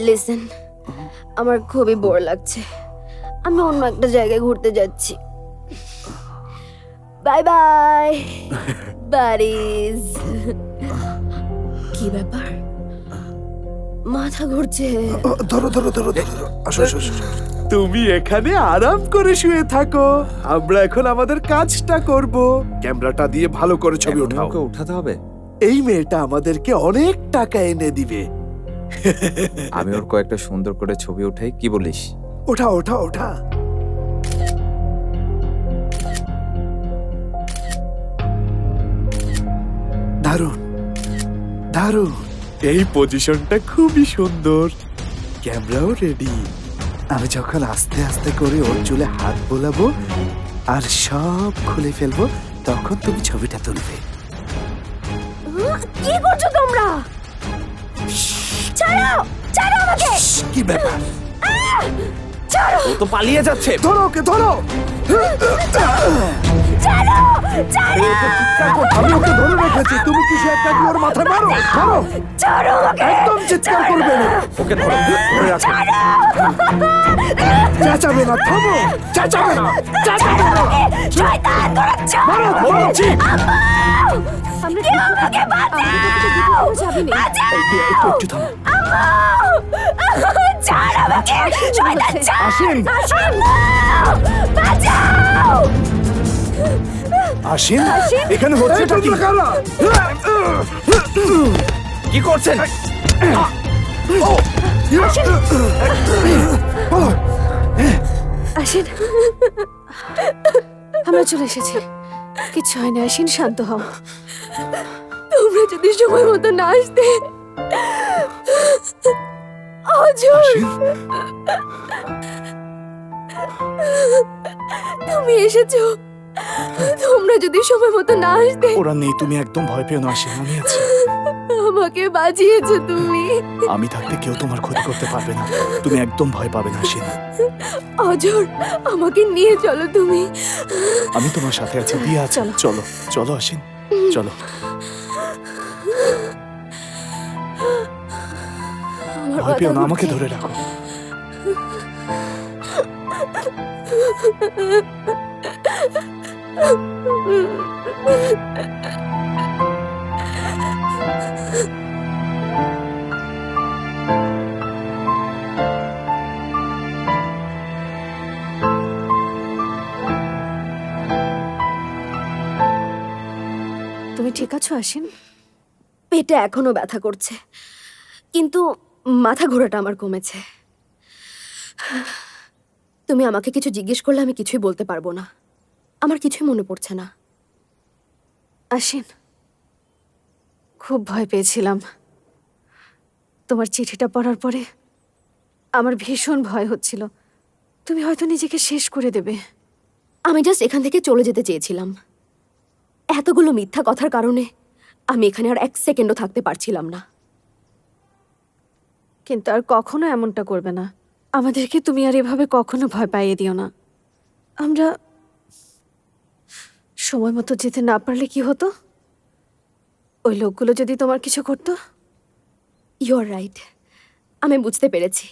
Listen, আমার খুবই bore লাগছে, আমি অন্য একটা জায়গায় ঘুরতে যাচ্ছি। বাই বাই বাড়িজ। কি ব্যাপার, মাথা ঘুরছে? ধরো ধরো ধরো ধরো, আসো আসো আসো। তুমি এখানে আরাম করে শুয়ে থাকো, আমরা এখন আমাদের কাজটা করব। ক্যামেরাটা দিয়ে ভালো করে ছবি এখন ওঠাও। ওকে উঠাতে হবে। এই মেয়েটা আমাদেরকে অনেক টাকা এনে দিবে। আমি ওর কয়েকটা সুন্দর করে ছবি উঠাই, কি বলিস? ওঠা ওঠা ওঠা। দারুণ দারুণ, এই পজিশনটা খুবই সুন্দর, ক্যামেরাও রেডি। আমি যখন আস্তে আস্তে করে ওর চুলে হাত বোলাবো আর সব খুলে ফেলবো, তখন তুমি ছবিটা তুলবে। কি করছো তোমরা? ছাড়ো, ছাড়ো আমাকে! কি ব্যাপার? ছাড়ো, ও তো পালিয়ে যাচ্ছে। ধরো ওকে, ধরো। ছাড়ো, ছাড়ো! আমি ওকে ধরে রেখেছি, তুমি কিছু একটা দিয়ে ওর মাথায় মারো, মারো। ছাড়ো আমাকে! একদম চিৎকার করবে না, ওকে ধরো, ধরে রাখো। চেঁচাবে না, থামো, চেঁচাবে না, চেঁচাবে না। শয়তান করাচ্ছো! মারো, বলছি। কেউ আমাকে বাঁচাও! বাঁচাও! একটু থামো। ছাড় আমাকে! শয়তান ছাড়! আসেন। বাঁচাও! আসেন, এখানে হচ্ছেটা কি? কি করছেন? আসেন, আমরা চলে এসেছি। কিছু হয় না, আসেন, শান্ত হও। তোমরা যদি সময় মতো না আসতে। অজয়, তুমি এসেছো। তোমরা যদি সময় মতো না আসতে। ওরা নেই, তুমি একদম ভয় পেও না, আসেন, আমি আছি। আমাকে বাঁচিয়েছো তুমি। আমি থাকতে কেউ তোমার ক্ষতি করতে পারবে না, তুমি একদম ভয় পাবে না, আসেন। অজয়, আমাকে নিয়ে চলো তুমি। আমি তোমার সাথে আছি, দিয়া আছে। চলো। চলো চলো, আসেন, চলো। আমার ভয় পেও না, কথা আমাকে বুঝছে। ধরে রাখো। তুমি ঠিক আছো? আসেন। পেটে এখনো ব্যথা করছে, কিন্তু মাথা ঘোরাটা আমার কমেছে। তুমি আমাকে কিছু জিজ্ঞেস করলে আমি কিছুই বলতে পারবো না, আমার কিছুই মনে পড়ছে না। আসেন। খুব ভয় পেয়েছিলাম তোমার চিঠিটা পড়ার পরে। আমার ভীষণ ভয় হচ্ছিল তুমি হয়তো নিজেকে শেষ করে দেবে। আমি জাস্ট এখান থেকে চলে যেতে চেয়েছিলাম। এতগুলো মিথ্যা কথার কারণে আমি এখানে আর এক সেকেন্ডও থাকতে পারছিলাম না। কিন্তু আর কখনো এমনটা করবে না। আমাদেরকে তুমি আর এভাবে কখনো ভয় পাইয়ে দিও না। আমরা সময় মতো যেতে না পারলে কি হতো? ওই লোকগুলো যদি তোমার কিছু করতো? ইউ আর রাইট, আমি বুঝতে পেরেছি।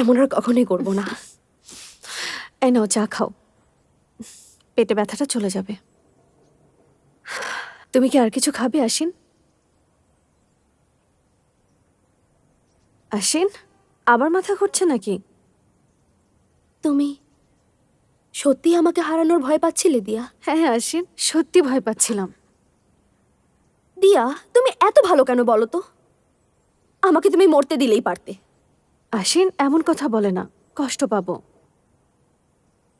এমন আর কখনোই করবো না। এই নাও, চা খাও, পেটে ব্যথাটা চলে যাবে। তুমি কি আর কিছু খাবে? আসেন, আসেন। আবার মাথা ঘুরছে নাকি? তুমি সত্যি আমাকে হারানোর ভয় পাচ্ছিলে দিয়া? হ্যাঁ হ্যাঁ, আসেন। সত্যি ভয় পাচ্ছিলাম। দিয়া, তুমি এত ভালো কেন বলো তো? আমাকে তুমি মরতে দিলেই পারতে। আসেন, এমন কথা বলে না, কষ্ট পাবো।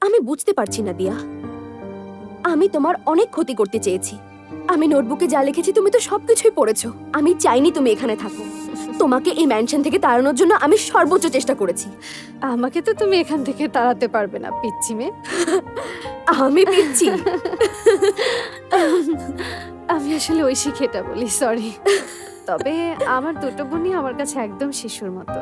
আমি বুঝতে পারছি না দিয়া, আমি তোমার অনেক ক্ষতি করতে চেয়েছি। আমি নোটবুকে যা লিখেছি তুমি তো সবকিছুই পড়েছো। আমি চাইনি তুমি এখানে থাকো। তোমাকে এই ম্যানশন থেকে তাড়ানোর জন্য আমি সর্বোচ্চ চেষ্টা করেছি। আমাকে তো তুমি এখান থেকে তাড়াতে পারবে না, পিচ্চি মেয়ে। আমি পিচ্ছি? আমি আসলে ঐশী খেটা বলি, সরি। তবে আমার দুটো বোনই আমার কাছে একদম শিশুর মতো।